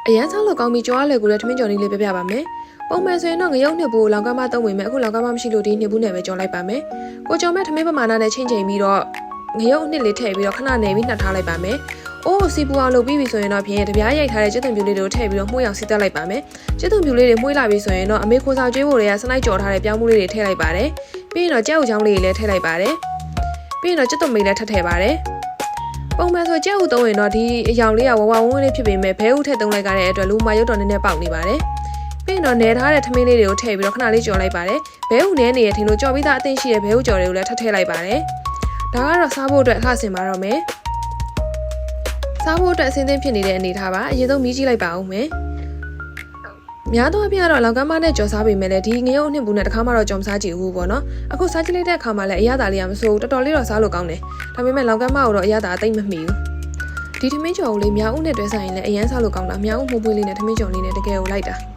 အရန်စားလို့ကောင်းပြီးကြောရလေကိုလည်းထမင်းကြော်လေးလေးပြပြပါမယ်ပုံမှန်ဆိုရင်တော့ငရုတ်နှစ်ဘူးလောင်ကမ်းမသုံးဝင်မယ်အခုလောင်ကမ်းမမရှိလို့ဒီနှစ်ဘူးနဲ့ပဲကြော်လိုက်ပါမယ်ကိုကြော်မဲ့ထမင်းပမာဏနဲ့ချိန်ချိန်ပြီးတော့ငရုတ်နှစ်လေးထည့်ပြီးတော့ခဏနေပြီးနှက်ထားလိုက်ပါမယ်အိုးစီပူအောင်လုပ်ပြီးပြီဆိုရင်တော့ဖြင့်တပြားရိုက်ထားတဲ့ကျက်သွန်ပြူလေးတွေကိုထည့်ပြီးတော့မှုောင်စီတက်လိုက်ပါမယ်ကျက်သွန်ပြူလေးတွေမှုေးလာပြီဆိုရင်တော့အမေခိုးစာကျွေးဖို့တွေကစနိုက်ကြော်ထားတဲ့ပြောင်းမှုလေးတွေထည့်လိုက်ပါတယ်ပြီးရင်တော့ကြက်ဥချောင်းလေးတွေလည်းထည့်လိုက်ပါတယ်ပြီးရင်တော့ကျက်သွန်မိတ်လည်းထည့်ပါတယ်ပုံမှန်ဆိုကြက်ဥသုံးရင်တော့ဒီအယောင်လေးကဝဝဝန်းဝန်းလေးဖြစ်ပေမဲ့ဘဲဥထည့်သုံးလိုက်ကြတဲ့အတွက်လူမရုပ်တော်နည်းနည်းပေါက်နေပါတယ်ပြီးရင်တော့နယ်ထားတဲ့ထမင်းလေးတွေကိုထည့်ပြီးတော့ခဏလေးကြော်လိုက်ပါတယ်ဘဲဥနဲနေရထင်လို့ကြော်ပြီးသားအသင့်ရှိတဲ့ဘဲဥကြော်တွေကိုလည်းထည့်လိုက်ပါတယ်ဒါကတော့စားဖို့အတွက်အလှဆင်ပါတော့မယ်စားဖို့အတွက်အဆင်သင့်ဖြစ်နေတဲ့အနေထားပါအရင်ဆုံးမြည်ကြည့်လိုက်ပါဦးမယ်များသောအားဖြင့်တော့လောင်ကမ်းမနဲ့ကြော်စားပေမဲ့လည်းဒီငရုတ်အနှစ်ဘူးနဲ့တစ်ခါမှတော့ကြော်မစားကြည့်ဘူးပေါ့နော်အခုစားကြည့်လိုက်တဲ့အခါမှာလည်းအရသာလေးကမဆိုးတော်တော်လေးတော့စားလို့ကောင်းတယ်ဒါပေမဲ့လောင်ကမ်းမကိုတော့အရသာအသိမ့်မမီဘူးဒီထမင်းကြော်ကိုလေးများဦးနဲ့တွဲဆိုင်ရင်လည်းအရန်စားလို့ကောင်းတာများဦးမှုပွေးလေးနဲ့ထမင်းကြော်လေးနဲ့တကယ်ကိုလိုက်တာ